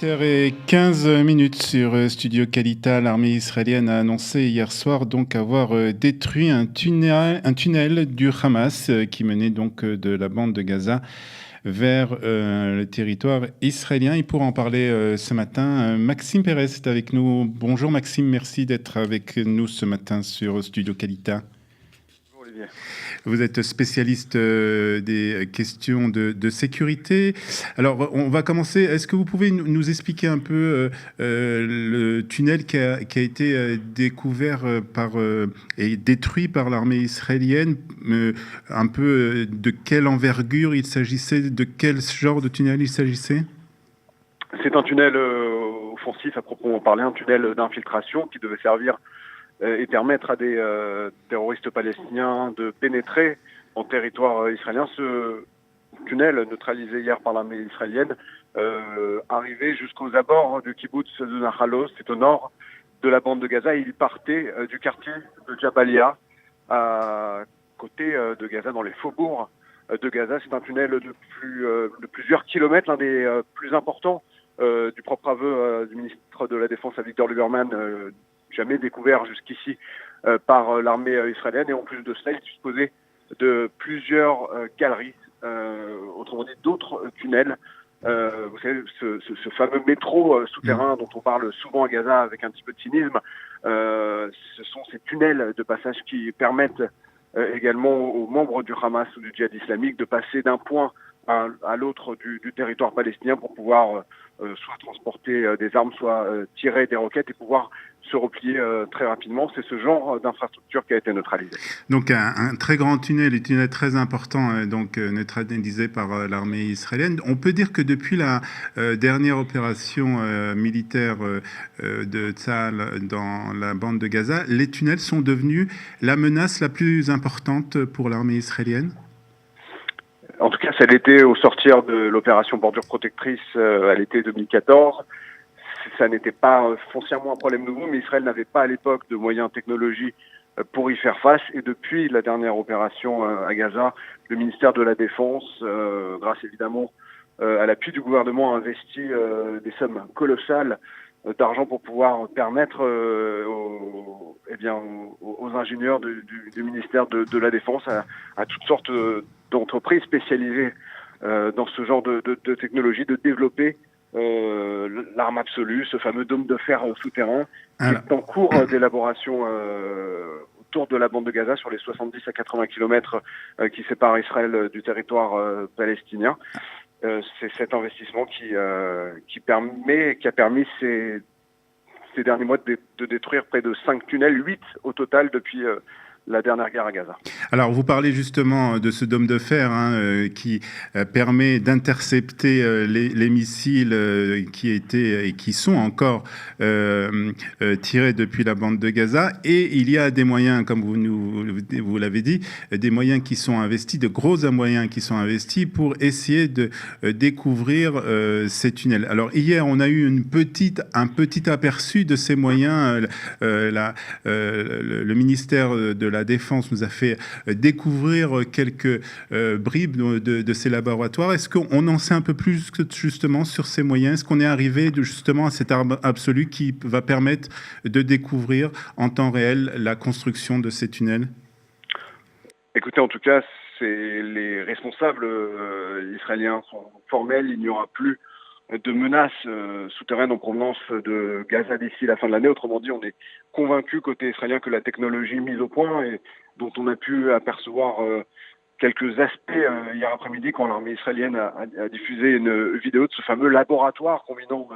8h15 sur Studio Kalita. L'armée israélienne a annoncé hier soir donc avoir détruit un tunnel du Hamas qui menait donc de la bande de Gaza vers le territoire israélien. Et pour en parler ce matin, Maxime Pérez est avec nous. Bonjour Maxime, merci d'être avec nous ce matin sur Studio Kalita. Bonjour Olivier. Vous êtes spécialiste des questions de sécurité. Alors, on va commencer. Est-ce que vous pouvez nous expliquer un peu le tunnel qui a été découvert et détruit par l'armée israélienne, un peu de quelle envergure il s'agissait, de quel genre de tunnel il s'agissait? C'est un tunnel offensif à proprement parler, un tunnel d'infiltration qui devait servir et permettre à des terroristes palestiniens de pénétrer en territoire israélien. Ce tunnel, neutralisé hier par l'armée israélienne, arrivait jusqu'aux abords du kibbutz de Nachalos, c'est au nord de la bande de Gaza. Il partait du quartier de Jabalia, à côté de Gaza, dans les faubourgs de Gaza. C'est un tunnel de plusieurs kilomètres, l'un des plus importants, du propre aveu du ministre de la Défense, Avigdor Lieberman, jamais découvert jusqu'ici par l'armée israélienne. Et en plus de cela, il disposait de plusieurs galeries, autrement dit d'autres tunnels. Vous savez, ce fameux métro souterrain dont on parle souvent à Gaza avec un petit peu de cynisme, ce sont ces tunnels de passage qui permettent également aux membres du Hamas ou du djihad islamique de passer d'un point à l'autre du territoire palestinien pour pouvoir soit transporter des armes, soit tirer des roquettes et pouvoir se replier très rapidement. C'est ce genre d'infrastructure qui a été neutralisé. Donc un très grand tunnel, un tunnel très important, donc neutralisé par l'armée israélienne. On peut dire que depuis la dernière opération militaire de Tzahal dans la bande de Gaza, les tunnels sont devenus la menace la plus importante pour l'armée israélienne? En tout cas, ça l'était au sortir de l'opération Bordure Protectrice à l'été 2014. Ça n'était pas foncièrement un problème nouveau, mais Israël n'avait pas à l'époque de moyens technologiques pour y faire face. Et depuis la dernière opération à Gaza, le ministère de la Défense, grâce évidemment à l'appui du gouvernement, a investi des sommes colossales d'argent pour pouvoir permettre aux ingénieurs du ministère de la Défense, à toutes sortes d'entreprises spécialisées dans ce genre de technologie, de développer l'arme absolue, ce fameux dôme de fer souterrain, qui est en cours d'élaboration autour de la bande de Gaza, sur les 70 à 80 kilomètres qui séparent Israël du territoire palestinien. C'est cet investissement qui a permis ces derniers mois de détruire près de 5 tunnels, 8 au total depuis la dernière guerre à Gaza. Alors, vous parlez justement de ce dôme de fer qui permet d'intercepter les missiles qui étaient et qui sont encore tirés depuis la bande de Gaza. Et il y a des moyens, comme vous l'avez dit, des moyens qui sont investis, de gros moyens qui sont investis pour essayer de découvrir ces tunnels. Alors, hier, on a eu un petit aperçu de ces moyens. Le ministère de la Défense nous a fait découvrir quelques bribes de ces laboratoires. Est-ce qu'on en sait un peu plus justement sur ces moyens? Est-ce qu'on est arrivé justement à cette arme absolue qui va permettre de découvrir en temps réel la construction de ces tunnels? Écoutez, en tout cas, les responsables israéliens sont formels. Il n'y aura plus de menaces souterraines en provenance de Gaza d'ici la fin de l'année. Autrement dit, on est convaincu côté israélien que la technologie mise au point et dont on a pu apercevoir quelques aspects hier après-midi quand l'armée israélienne a diffusé une vidéo de ce fameux laboratoire combinant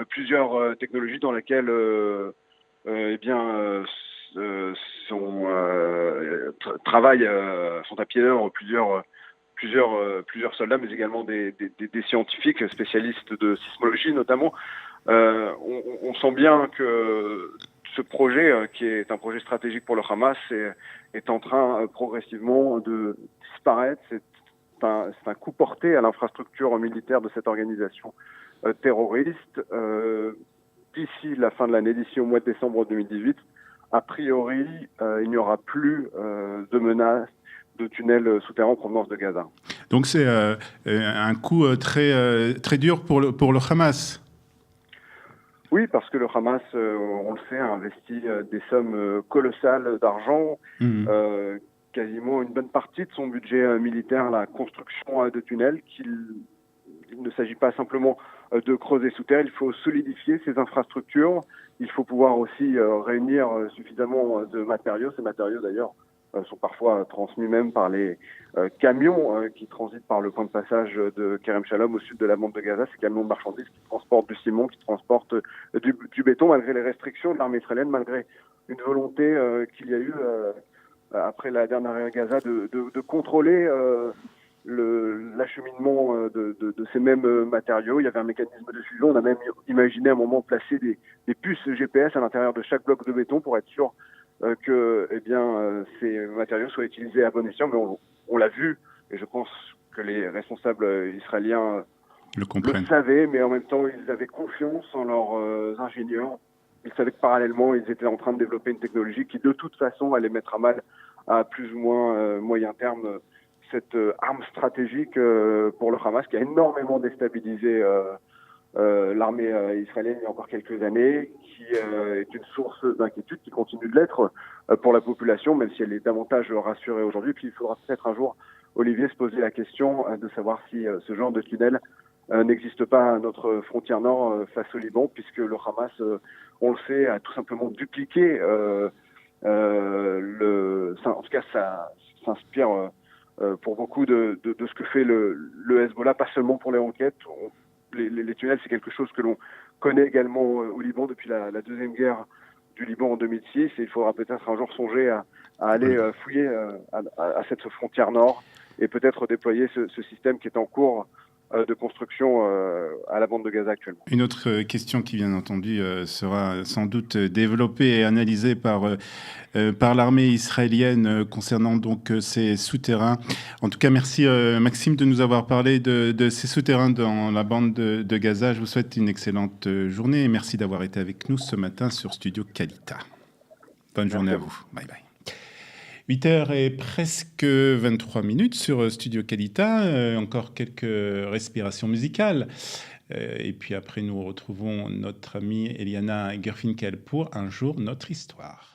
plusieurs technologies dans laquelle sont à pied d'œuvre plusieurs soldats, mais également des scientifiques spécialistes de sismologie notamment. On sent bien que ce projet, qui est un projet stratégique pour le Hamas, est en train progressivement de disparaître. C'est un coup porté à l'infrastructure militaire de cette organisation terroriste. D'ici la fin de l'année, d'ici au mois de décembre 2018, a priori, il n'y aura plus de menaces de tunnels souterrains en provenance de Gaza. Donc c'est un coup très dur pour le Hamas. Oui, parce que le Hamas, on le sait, a investi des sommes colossales d'argent, Mhm. quasiment une bonne partie de son budget militaire, la construction de tunnels, il ne s'agit pas simplement de creuser sous terre, il faut solidifier ces infrastructures, il faut pouvoir aussi réunir suffisamment de matériaux. Ces matériaux, d'ailleurs, sont parfois transmis même par les camions qui transitent par le point de passage de Kerem Shalom au sud de la bande de Gaza, ces camions de marchandises qui transportent du ciment, qui transportent du béton, malgré les restrictions de l'armée israélienne, malgré une volonté qu'il y a eu après la dernière guerre à Gaza de contrôler l'acheminement de ces mêmes matériaux. Il y avait un mécanisme de fusion. On a même imaginé à un moment placer des puces GPS à l'intérieur de chaque bloc de béton pour être sûr que ces matériaux soient utilisés à bon escient. Mais on l'a vu, et je pense que les responsables israéliens Le le comprennent. savaient, mais en même temps, ils avaient confiance en leurs ingénieurs. Ils savaient que parallèlement, ils étaient en train de développer une technologie qui, de toute façon, allait mettre à mal, à plus ou moins moyen terme, cette arme stratégique pour le Hamas, qui a énormément déstabilisé l'armée israélienne il y a encore quelques années, qui est une source d'inquiétude, qui continue de l'être pour la population, même si elle est davantage rassurée aujourd'hui. Puis il faudra peut-être un jour, Olivier, se poser la question de savoir si ce genre de tunnel n'existe pas à notre frontière nord face au Liban, puisque le Hamas, on le sait, a tout simplement dupliqué en tout cas, ça s'inspire pour beaucoup de ce que fait le Hezbollah, pas seulement pour les roquettes. Les tunnels, c'est quelque chose que l'on connaît également au Liban depuis la deuxième guerre du Liban en 2006. Et il faudra peut-être un jour songer à aller fouiller à cette frontière nord et peut-être déployer ce système qui est en cours de construction à la bande de Gaza actuellement. Une autre question qui, bien entendu, sera sans doute développée et analysée par l'armée israélienne concernant donc ces souterrains. En tout cas, merci Maxime de nous avoir parlé de ces souterrains dans la bande de Gaza. Je vous souhaite une excellente journée et merci d'avoir été avec nous ce matin sur Studio Kalita. Bonne journée à vous. Bye bye. 8h et presque 23 minutes sur Studio Kalita. Encore quelques respirations musicales. Et puis après, nous retrouvons notre amie Eliana Gerfinkel pour Un jour, notre histoire.